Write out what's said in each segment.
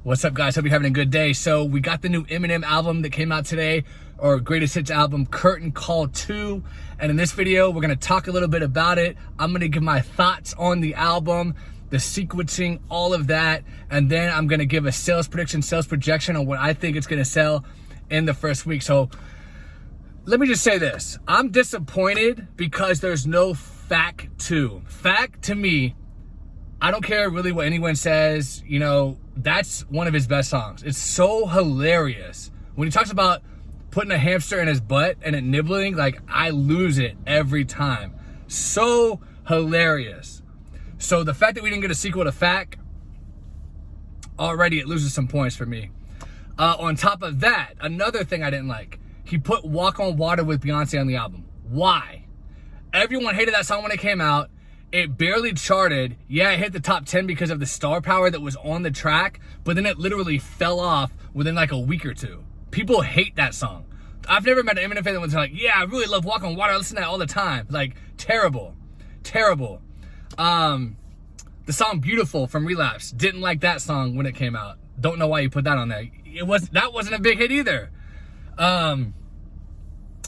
What's up, guys? Hope you're having a good day. So we got the new Eminem album that came out today, or greatest hits album, Curtain Call 2. And in this video, we're going to talk a little bit about it. I'm going to give my thoughts on the album, the sequencing, all of that. And then I'm going to give a sales prediction, sales projection on what I think it's going to sell in the first week. So let me just say this. I'm disappointed because there's no Fact 2. Fact, to me, I don't care really what anyone says, you know, that's one of his best songs. It's so hilarious. When he talks about putting a hamster in his butt and it nibbling, like, I lose it every time. So hilarious. So the fact that we didn't get a sequel to Fact, already it loses some points for me. On top of that, another thing I didn't like, he put Walk on Water with Beyonce on the album. Why? Everyone hated that song when it came out. It barely charted. Yeah, it hit the top 10 because of the star power that was on the track, but then it literally fell off within like a week or two. People hate that song. I've never met an Eminem fan that was like, yeah, I really love Walk on Water. I listen to that all the time. Like, terrible. Terrible. The song Beautiful from Relapse. Didn't like that song when it came out. Don't know why you put that on there. That wasn't a big hit either. And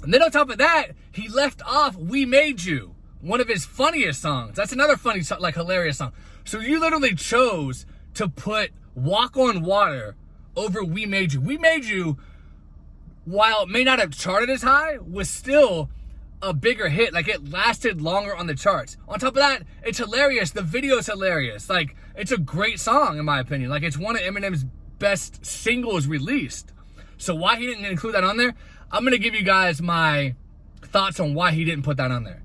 then on top of that, he left off We Made You, one of his funniest songs. That's another funny, like, hilarious song. So you literally chose to put Walk on Water over We Made You. We Made You, while it may not have charted as high, was still a bigger hit. Like, it lasted longer on the charts. On top of that, it's hilarious. The video's hilarious. Like, it's a great song, in my opinion. Like, it's one of Eminem's best singles released. So why he didn't include that on there, I'm going to give you guys my thoughts on why he didn't put that on there.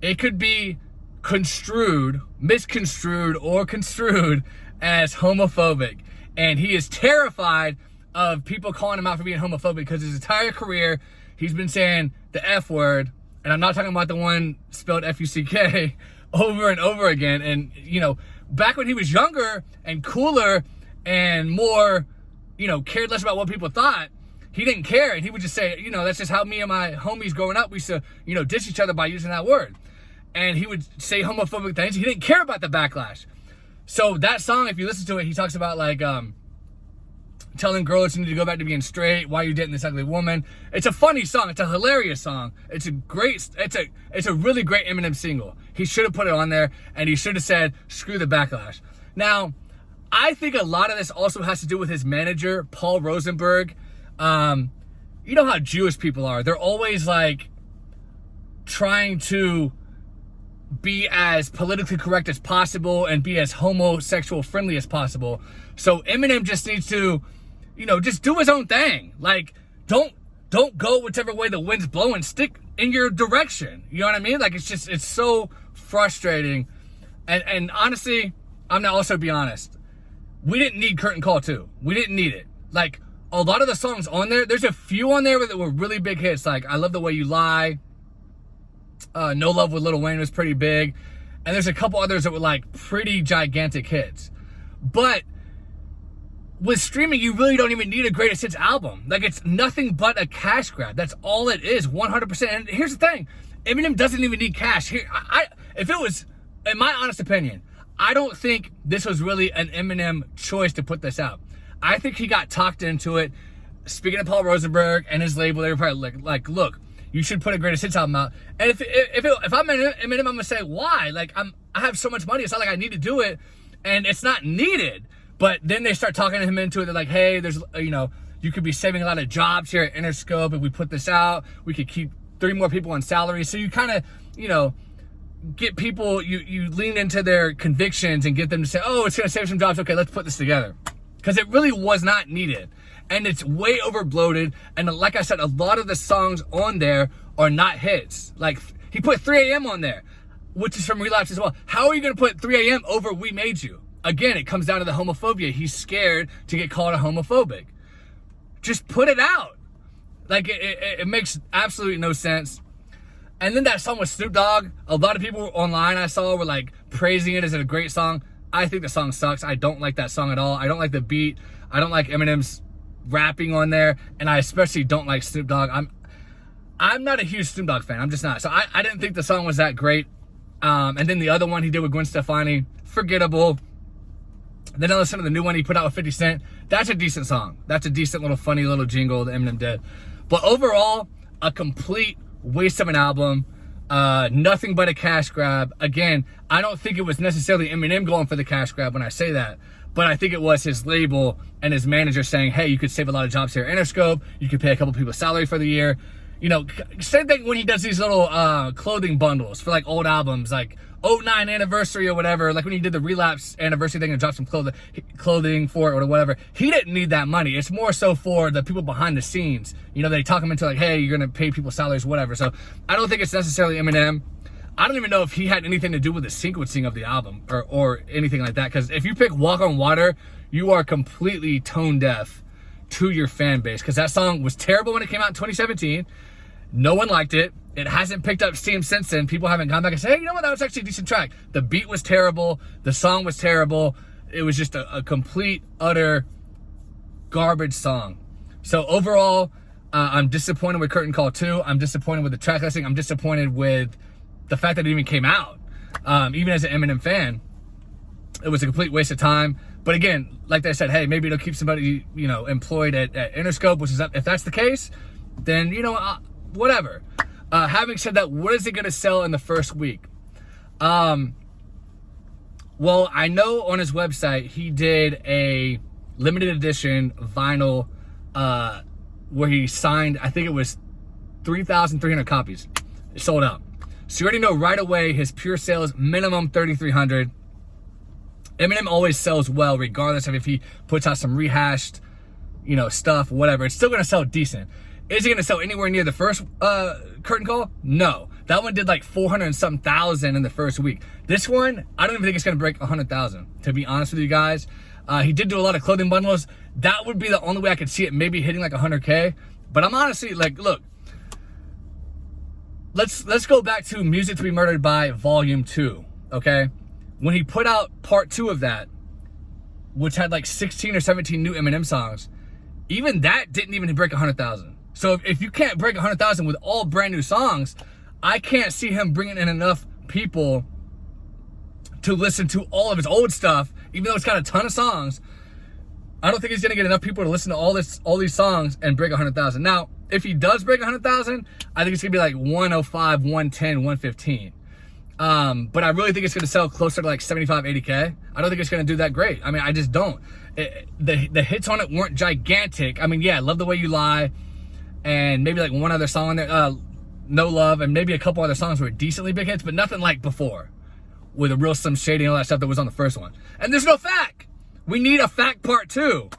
It could be construed, misconstrued, or construed as homophobic. And he is terrified of people calling him out for being homophobic because his entire career, he's been saying the F word. And I'm not talking about the one spelled F-U-C-K over and over again. And, you know, back when he was younger and cooler and more, you know, cared less about what people thought, he didn't care. And he would just say, you know, that's just how me and my homies growing up, we used to, you know, diss each other by using that word. And he would say homophobic things. He didn't care about the backlash. So that song, if you listen to it, he talks about, like, telling girls you need to go back to being straight, why you dating this ugly woman. It's a funny song. It's a hilarious song. It's a really great Eminem single. He should have put it on there, and he should have said, screw the backlash. Now, I think a lot of this also has to do with his manager, Paul Rosenberg. You know how Jewish people are. They're always, like, trying to be as politically correct as possible and be as homosexual friendly as possible. So Eminem just needs to, you know, just do his own thing. Like, don't go whichever way the wind's blowing. Stick in your direction. You know what I mean? Like, it's so frustrating. And honestly, I'm gonna also be honest. We didn't need Curtain Call 2. We didn't need it. Like, a lot of the songs on there, there's a few on there that were really big hits. Like, I Love the Way You Lie. No Love with Lil Wayne was pretty big. And there's a couple others that were, like, pretty gigantic hits. But with streaming, you really don't even need a greatest hits album. Like, it's nothing but a cash grab. That's all it is, 100%. And here's the thing. Eminem doesn't even need cash. Here, if it was, in my honest opinion, I don't think this was really an Eminem choice to put this out. I think he got talked into it. Speaking of Paul Rosenberg and his label, they were probably like, look, you should put a greatest hits album out. And if I'm Eminem, I'm gonna say, why? Like, I have so much money. It's not like I need to do it, and it's not needed. But then they start talking him into it. They're like, hey, there's, you know, you could be saving a lot of jobs here at Interscope if we put this out. We could keep 3 more people on salary. So you kind of, you know, get people, you lean into their convictions and get them to say, oh, it's gonna save some jobs. Okay, let's put this together. Because it really was not needed. And it's way over bloated. And like I said, a lot of the songs on there are not hits. Like, he put 3 a.m. on there, which is from Relapse as well. How are you going to put 3 a.m. over We Made You? Again, it comes down to the homophobia. He's scared to get called a homophobic. Just put it out. Like, it makes absolutely no sense. And then that song with Snoop Dogg, a lot of people online I saw were, like, praising it as a great song. I think the song sucks. I don't like that song at all. I don't like the beat. I don't like Eminem's rapping on there, and I especially don't like Snoop Dogg. I'm not a huge Snoop Dogg fan. I'm just not. So I didn't think the song was that great. And then the other one he did with Gwen Stefani, forgettable. Then I listened to the new one he put out with 50 Cent. That's a decent song. That's a decent little funny little jingle that Eminem did. But overall, a complete waste of an album. Nothing but a cash grab. Again, I don't think it was necessarily Eminem going for the cash grab when I say that, but I think it was his label and his manager saying, hey, you could save a lot of jobs here at Interscope. You could pay a couple people's salary for the year. You know, same thing when he does these little clothing bundles for like old albums, like 09 anniversary or whatever, like when he did the Relapse anniversary thing and dropped some clothing for it or whatever. He didn't need that money. It's more so for the people behind the scenes. You know, they talk him into like, hey, you're going to pay people salaries, whatever. So I don't think it's necessarily Eminem. I don't even know if he had anything to do with the sequencing of the album or anything like that. Because if you pick Walk on Water, you are completely tone deaf to your fan base. Because that song was terrible when it came out in 2017. No one liked it. It hasn't picked up steam since then. People haven't gone back and said, hey, you know what? That was actually a decent track. The beat was terrible. The song was terrible. It was just a complete, utter garbage song. So overall, I'm disappointed with Curtain Call 2. I'm disappointed with the track listing. I'm disappointed with the fact that it even came out. Even as an Eminem fan, it was a complete waste of time. But again, like I said, hey, maybe it'll keep somebody, you know, employed at Interscope, which is, if that's the case, then, you know, whatever. Having said that, what is it going to sell in the first week? Well, I know on his website, he did a limited edition vinyl where he signed, I think it was 3,300 copies. It sold out. So you already know right away his pure sales, minimum 3,300. Eminem always sells well, regardless of if he puts out some rehashed, you know, stuff, whatever. It's still going to sell decent. Is it going to sell anywhere near the first Curtain Call? No. That one did like 400 and something thousand in the first week. This one, I don't even think it's going to break 100,000, to be honest with you guys. He did do a lot of clothing bundles. That would be the only way I could see it maybe hitting like 100K. But I'm honestly like, look, let's go back to Music to Be Murdered By Volume 2, okay? When he put out part 2 of that, which had like 16 or 17 new Eminem songs, even that didn't even break 100,000. So if you can't break 100,000 with all brand new songs, I can't see him bringing in enough people to listen to all of his old stuff, even though it's got a ton of songs. I don't think he's gonna get enough people to listen to all these songs and break 100,000. Now, if he does break 100,000, I think it's gonna be like 105, 110, 115. But I really think it's gonna sell closer to like 75, 80K. I don't think it's gonna do that great. I mean, I just don't. The hits on it weren't gigantic. I mean, yeah, Love the Way You Lie, and maybe like one other song on there, No Love, and maybe a couple other songs were decently big hits, but nothing like before, with a real Slim Shady and all that stuff that was on the first one. And there's no fact. We need a fact part 2.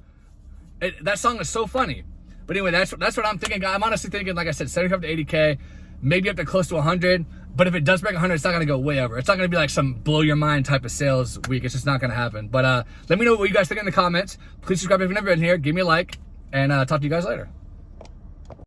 That song is so funny. But anyway, that's what I'm thinking. I'm honestly thinking, like I said, 75 to 80K, maybe up to close to 100. But if it does break 100, it's not going to go way over. It's not going to be like some blow your mind type of sales week. It's just not going to happen. But let me know what you guys think in the comments. Please subscribe if you've never been here. Give me a like. And talk to you guys later.